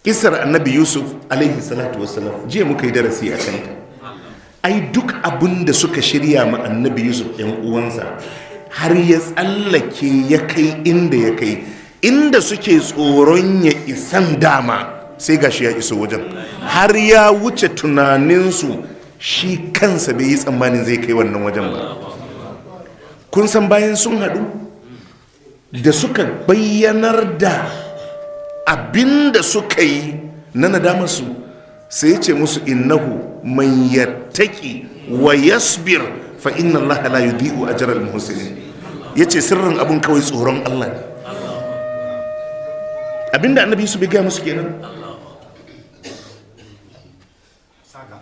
Kisar annabi Yusuf alaihi salatu wassalam jiya muka yi darasi a kanta. Ai duk abin da suka shirya ma annabi Yusuf ɗan uwansa har ya tsallake ya kai inda suke tsoron ya isan dama sai gashi ya iso wajen, har ya wuce tunaninsu, shi kansa bai yi tsammanin zai kai wannan wajen ba. Kun san bayan sun haɗu da suka bayyanar da abin da suka yi na nadamarsu, sai ya ce musu innahu man yattaki wa yasbir fa inna Allah la yudhi'u ajra al-muhsinin. Yace sirrin abun kawai tsoron Allah ne. Abinda annabi Yusuf bai ga musu kenan.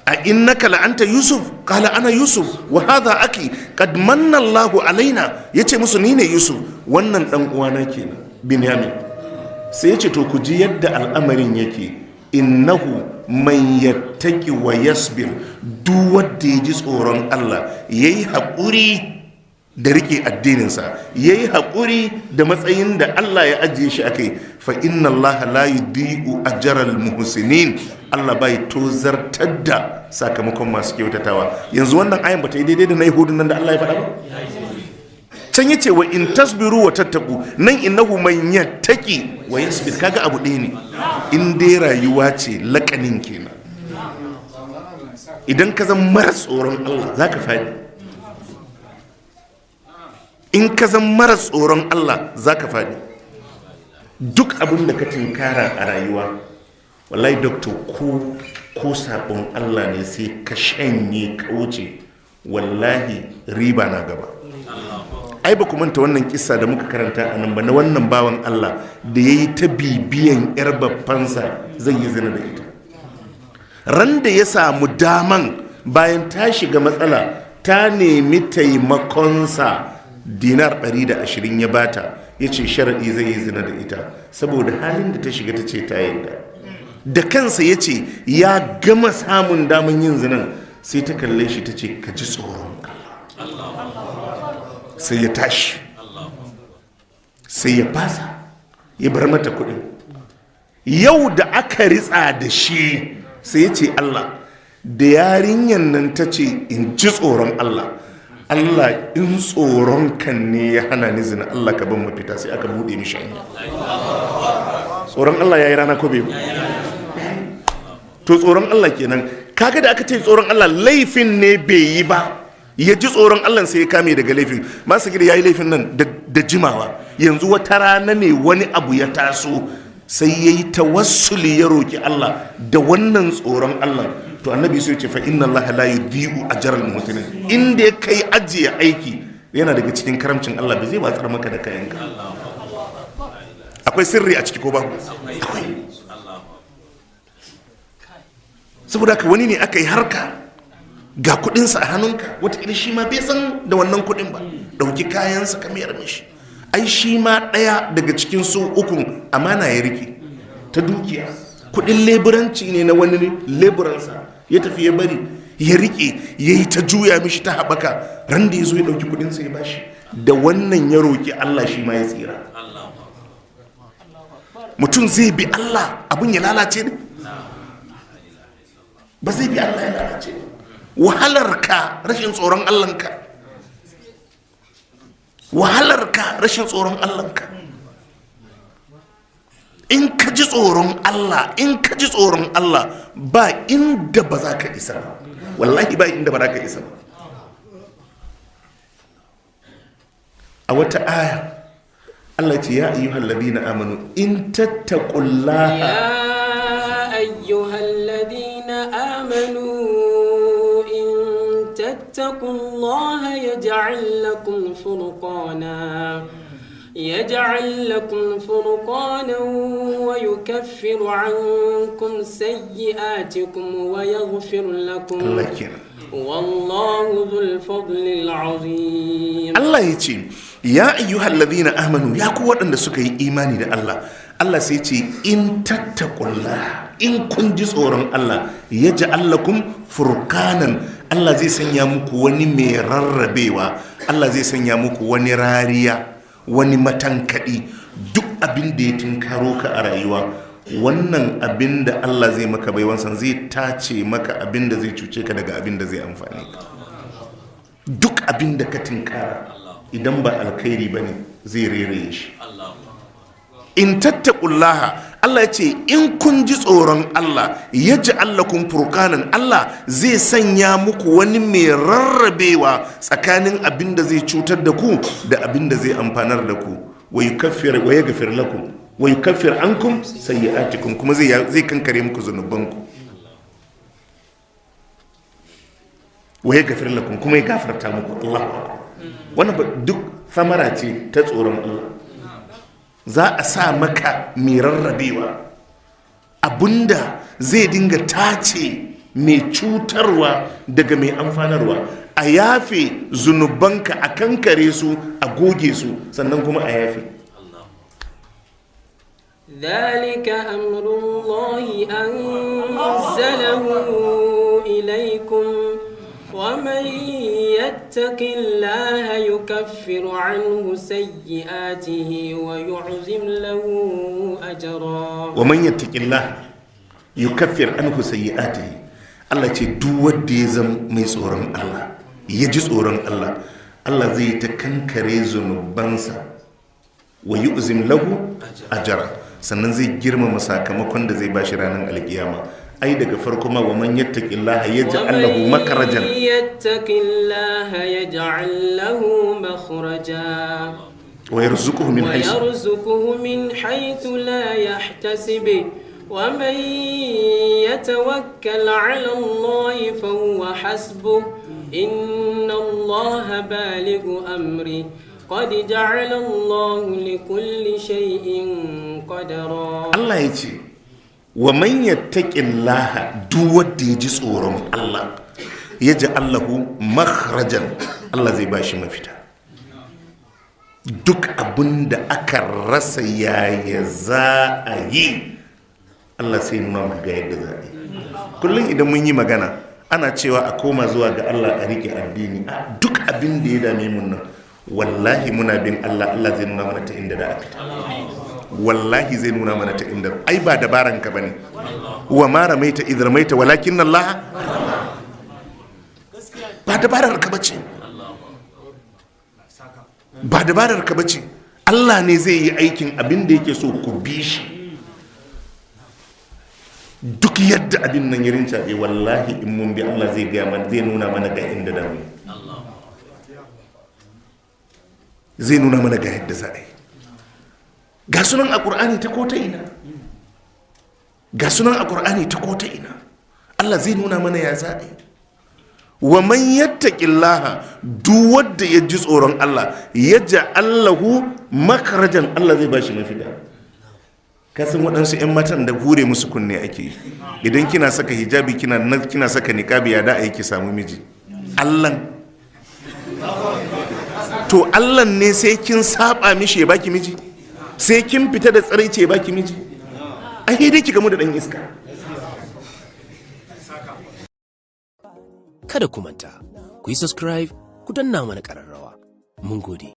A innaka la anta Yusuf qala ana Yusuf wa hadha aki qad manna Allahu alaina. Yace musu ni ne Yusuf, wannan dan uwana kenan Binyamin. Sai yace to ku ji yadda al'amarin yake, innahu man yattaki wa yasbir, duk wanda ya ji tsoron Allah yayi haƙuri da rike addininsa, yayi haƙuri da matsayin da Allah ya ajiye shi akai, fa inna Allah la yudhi'u ajral muhsinin. Allah bai tozartar da sakamakon masu kyautatawa. Yanzu wannan ayan bata yi daidai da na Yahudun nan da Allah ya faɗa ba? Can yace wa in tasbiru wa tattaku, nan innahu man yattaki wa yasbir, kaga abu ɗaya ne. In dai rayuwa ce lakanin kenan. Idan ka zama mara tsoron Allah zaka faɗi. In ka zama mara tsoron Allah zaka faɗi. Duk abin da ka tinkara a rayuwa, wallahi doctor, ko sabon Allah ne sai ka shanye ka wuce, wallahi riba na gaba. Ai ba ku manta wannan kissa da muka karanta a nan ba, na wannan bawan Allah da ya yi ta bibiyan yar babbansa zai yi zina da ita. Ran da ya samu daman, bayan ta shiga matsala, ta nemi taimakonsa dinar 120 ya bata, ya ce sharaɗi zai yi zina da ita saboda halin da ta shiga. Ta ce ta yadda da kansa, ya ce ya gama samun daman yin zinan, sai ta kalle shi ta ce ka ji tsoron Allah. Sai ya tashi, sai ya fasa, ya bar mata kuɗin. Yau da aka ritsa da shi, sai ya ce Allah, da yarinyan nan ta ce in ji tsoron Allah, Allah in tsoron kan ne ya hana ni zina, Allah ka ban mafita. Sai aka buɗe mishi hanya. Tsoron Allah ya yi rana ko bai? To tsoron Allah kenan. Kaga da aka ce tsoron Allah laifin ne bai yi ba, ya ji tsoron Allah sai ya kame daga laifin. Masu gida ya yi laifin nan da jimawa, yanzu wata rana ne wani abu ya taso, sai ya yi tawassuli ya roki Allah da wannan tsoron Allah. To annabi sai ce fa inna Allah la yudhi'u ajral muhsinin. Inda kai ajiye aiki yana daga cikin karamcin Allah, bai zai watsar maka da kayanka. Akwai sirri a ciki ko babu? Akwai. Saboda ka wani ne aka yi harka, ga kudinsa a hannunka, wata shi ma bai san da wannan kudin ba, dauki kayansa ka mayar mishi. Ai shi ma daya daga cikin su ukun amana ya rike ta dukiya. Kudin leburanci ne na wani leburansa, ya tafi ya bari, ya rike, ya yi ta juya mishi ta haɓaka. Ran da ya zo ya dauki kudinsa ya bashi, da wannan ya roki Allah, shi ma ya tsira. Mutum zai bi Allah abin ya lalace ne? Ba zai bi Allah ya lalace ne. Wahalarka rashin tsoron Allahnka, wahalarka rashin tsoron Allahnka. In ka ji tsoron Allah, in ka ji tsoron Allah, ba inda ba za ka isa ba. Wallahi ba inda ba za ka isa ba. A wata aya Allah ce ya ayyuhal ladina amanu in tattaqullaha, ya ayyuhal ladina amanu اتقوا الله يجعل لكم فرقانا ويكفر عنكم سيئاتكم ويغفر لكم والله ذو الفضل العظيم. الله يتي يا أيها الذين آمنوا يا قوة أن سكي إيماني الله. Allah sai ce in tattakullah, in kun ji tsoron Allah, ya ja'al lakum furqanan, Allah zai sanya muku wani mai rarrabewa, Allah zai sanya muku wani rariya, wani matankadi. Duk abin da ya tinkaro ka a rayuwa, wannan abin da Allah zai maka baiwansa zai tace maka abin da zai cuce ka daga abin da zai amfane ka. Duk abin da ka tinkara idan ba alkhairi bane zai rere shi. In tattaqullaha, Allah ya ce in kun ji tsoron Allah, yaj'al lakum furqanan, Allah zai sanya muku wani mai rarrabewa tsakanin abin da zai cutar da ku da abin da zai amfanar da ku. Wa yaghfir lakum wa yukaffir ankum sayyi'atikum, kuma zai kankare muku zunubanku. Wa yaghfir lakum, kuma ya gafarta muku. Allah, wannan duk samara ce ta tsoron Allah. Za a sa maka mai rarrabewa, abinda zai dinga tace mai cutarwa daga mai amfanarwa, a yafe zunubanka, a kankare su, a goge su, sannan kuma a yafe. ذلك أمر الله أنزله إليكم ومن يتق الله يكفر عنه سيئاته ويعظم له أجرا. ومن يتق الله يكفر عنه سيئاته. Allah ce duk wanda ya zama mai tsoron Allah, ya ji tsoron Allah, Allah zai ta kankare zunubansa, wa yu'zim lahu ajra, sannan zai girmama sakamakon da zai bashi ranar alkiyama. Ai daga farko ma wa man yattaqillaha yaj'al lahu makhrajan wa yarzuquhu min haythu la yahtasib wa man yatawakkal 'ala Allahi fa huwa hasbuh inna Allaha balighu amri qad ja'ala Allahu likulli shay'in qadara. Allah yace wa man yattaqillaha, duk wanda ya ji tsoron Allah, yaj'al lahu makhrajan, Allah zai bashi mafita. Duk abinda aka rasa yaya za a yi, Allah sai nuna maka ga yadda za a yi. Kullum idan mun yi magana ana cewa a koma zuwa ga Allah a rike addini. Duk abin da ya dame mun nan, wallahi muna bin Allah, Allah zai nuna mana ta inda da aka. Wallahi zai nuna mana ta inda. Ai ba dabaran ka bane. Wa ma ramaita idh ramaita walakin Allah, ba dabarar ka bace. Ba dabarar ka bace. Allah ne zai yi aikin abin da yake so ku bi shi. Duk yadda abin nan ya rincaɓe, wallahi in mun bi Allah zai gaya mana, zai nuna mana ga inda da mu. Zai nuna mana ga yadda za a yi. Ga sunan a ƙur'ani ta kota ina, ga sunan a ƙur'ani ta kota ina. Allah zai nuna mana ya za a yi. Wa man yattaqillaha, duk wanda ya ji tsoron Allah, yaj'al lahu makhrajan, Allah zai bashi mafita. Kasan waɗansu 'yan matan da hure musu kunne ake yi. Idan kina saka hijabi, kina saka niqabi, ya da a yi ki samu miji. Allah to Allah ne sai kin saba mishi ya baki miji, sai kin fita da tsaraice ya baki miji. Ai dai ki gamu da ɗan iska. Kada ku manta, ku yi subscribe, ku danna mana ƙararrawa. Mun gode.